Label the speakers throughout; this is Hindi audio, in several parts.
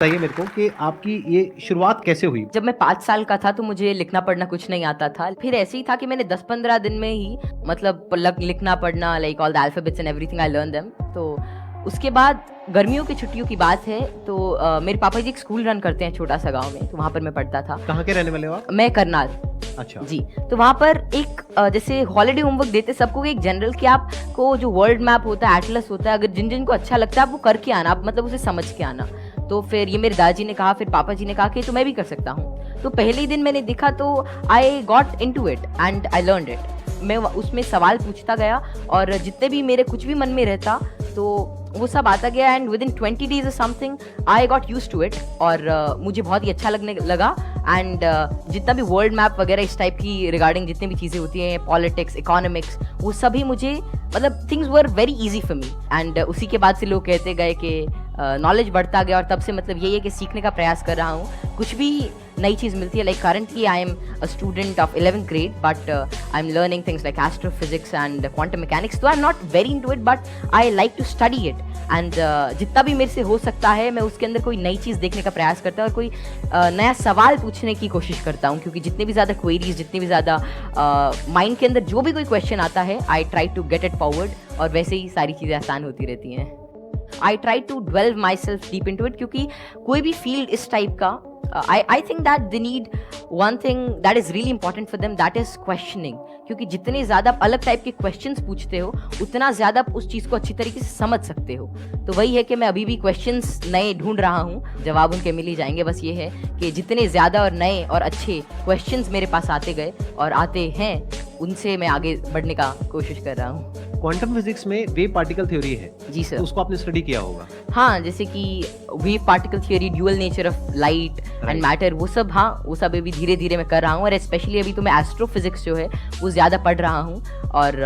Speaker 1: बताइए मेरे को कि आपकी ये शुरुआत कैसे हुई?
Speaker 2: जब मैं 5 साल का था तो मुझे लिखना पढ़ना कुछ नहीं आता था। फिर ऐसे ही था कि मैंने 10-15 दिन में ही मतलब लिखना पढ़ना like all the alphabets and everything I learn them. तो उसके बाद गर्मियों की छुट्टियों की बात है तो मेरे पापा जी एक स्कूल रन करते हैं छोटा-सा गाँव में, तो वहाँ पर मैं पढ़ता था।
Speaker 1: कहाँ के रहने वाले हो आप?
Speaker 2: मैं करनाल।
Speaker 1: अच्छा।
Speaker 2: जी, तो वहाँ पर एक जैसे हॉलिडे होमवर्क देते सबको एक जनरल कि आपको जो वर्ल्ड मैप होता है, एटलस होता है, अगर जिन-जिन को अच्छा लगता है आप वो करके आना, आप मतलब उसे समझ के आना। तो फिर ये मेरे दादाजी ने कहा, फिर पापा जी ने कहा कि तो मैं भी कर सकता हूँ। तो पहले ही दिन मैंने देखा तो I got into it and I learned it. मैं उसमें सवाल पूछता गया और जितने भी मेरे कुछ भी मन में रहता तो वो सब आता गया एंड विद इन 20 डेज और something I got used to it और मुझे बहुत ही अच्छा लगने लगा एंड जितना भी वर्ल्ड मैप वगैरह इस टाइप की रिगार्डिंग जितनी भी चीज़ें होती हैं पॉलिटिक्स इकोनॉमिक्स वो सभी मुझे मतलब things were very easy for me and उसी के बाद से लोग कहते गए कि नॉलेज बढ़ता गया और तब से मतलब यही है कि सीखने का प्रयास कर रहा हूँ कुछ भी नई चीज़ मिलती है like currently I am a student of 11th grade but I am learning things like astrophysics and quantum mechanics तो I am not very into it but I like to study it and जितना भी मेरे से हो सकता है मैं उसके अंदर कोई नई चीज़ देखने का प्रयास करता हूँ और कोई नया सवाल पूछने की कोशिश करता हूँ क्योंकि जितनी भी ज़्यादा क्वेरीज जितनी भी ज़्यादा माइंड के अंदर जो भी कोई क्वेश्चन आता है I try to get it forward और वैसे ही सारी चीज़ें आसान होती रहती हैं। I try to dwell myself deep into it क्योंकि कोई भी फील्ड इस टाइप का I think that they need one thing that is really important for them that is questioning क्योंकि जितने ज़्यादा आप अलग टाइप के क्वेश्चंस पूछते हो उतना ज़्यादा आप उस चीज़ को अच्छी तरीके से समझ सकते हो। तो वही है कि मैं अभी भी क्वेश्चंस नए ढूंढ रहा हूँ, जवाब उनके मिल ही जाएंगे। बस ये है कि जितने ज़्यादा और नए और अच्छे क्वेश्चंस मेरे पास आते गए और आते हैं उनसे मैं आगे बढ़ने का कोशिश कर रहा हूँ।
Speaker 1: क्वांटम फिजिक्स में वेव पार्टिकल थ्योरी है।
Speaker 2: जी सर।
Speaker 1: तो उसको आपने स्टडी किया होगा।
Speaker 2: हाँ, जैसे कि wave particle theory, dual nature of light and matter वो सब हाँ, वो सब अभी धीरे-धीरे मैं कर रहा हूँ और स्पेशली अभी तो मैं एस्ट्रोफिजिक्स जो है वो ज़्यादा पढ़ रहा हूँ और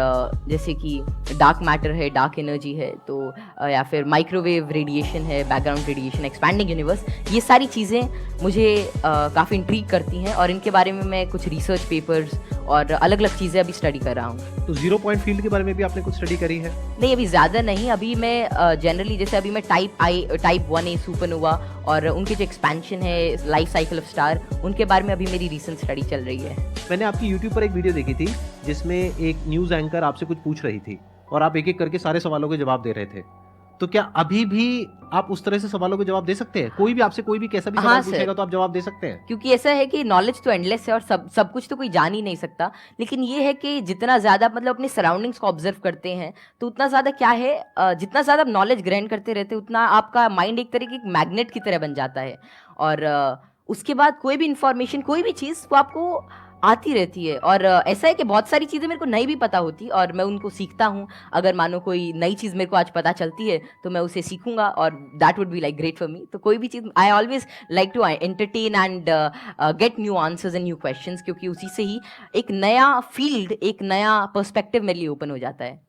Speaker 2: जैसे कि डार्क मैटर है, डार्क एनर्जी है तो या फिर माइक्रोवेव रेडिएशन है, बैकग्राउंड रेडिएशन, एक्सपैंडिंग यूनिवर्स ये सारी चीज़ें मुझे काफ़ी इंट्रिग करती हैं और इनके बारे में मैं कुछ रिसर्च पेपर्स और अलग-अलग चीज़ें अभी स्टडी कर रहा हूँ।
Speaker 1: तो ज़ीरो पॉइंट फील्ड के बारे में भी आपने कुछ स्टडी करी है?
Speaker 2: नहीं, अभी ज़्यादा नहीं, अभी मैं जनरली जैसे अभी मैं टाइप 1A सुपरनोवा और उनके जो एक्सपेंशन है, लाइफ साइकिल ऑफ स्टार, उनके बारे में अभी मेरी रीसेंट स्टडी चल रही है।
Speaker 1: मैंने आपकी यूट्यूब पर एक वीडियो देखी थी जिसमें एक न्यूज़ एंकर आपसे कुछ पूछ रही थी और आप एक-एक करके सारे सवालों के जवाब दे रहे थे। तो क्या अभी भी आप उस तरह से सवालों के जवाब दे सकते हैं? कोई भी आपसे कोई भी कैसा भी
Speaker 2: हाँ
Speaker 1: सवाल
Speaker 2: सर,
Speaker 1: पूछेगा तो आप जवाब दे सकते हैं?
Speaker 2: क्योंकि ऐसा है कि नॉलेज तो एंडलेस है और सब कुछ तो कोई जान ही नहीं सकता। लेकिन ये है कि जितना ज़्यादा आप मतलब अपनी सराउंडिंग्स को ऑब्ज़र्व करते हैं, तो उतना ज़्यादा क्या है जितना ज़्यादा आप नॉलेज ग्रहण करते रहते हैं, उतना आपका माइंड एक तरह की एक मैग्नेट की तरह बन जाता है। और उसके बाद कोई भी इन्फॉर्मेशन, कोई भी चीज़ वो आपको आती रहती है और ऐसा है कि बहुत सारी चीज़ें मेरे को नहीं भी पता होती और मैं उनको सीखता हूँ। अगर मानो कोई नई चीज़ मेरे को आज पता चलती है, तो मैं उसे सीखूँगा और that would be like great for me. तो कोई भी चीज़ I always like to entertain and get new answers and new questions क्योंकि उसी से ही एक नया फील्ड, एक नया पर्सपेक्टिव मेरे लिए ओपन हो जाता है।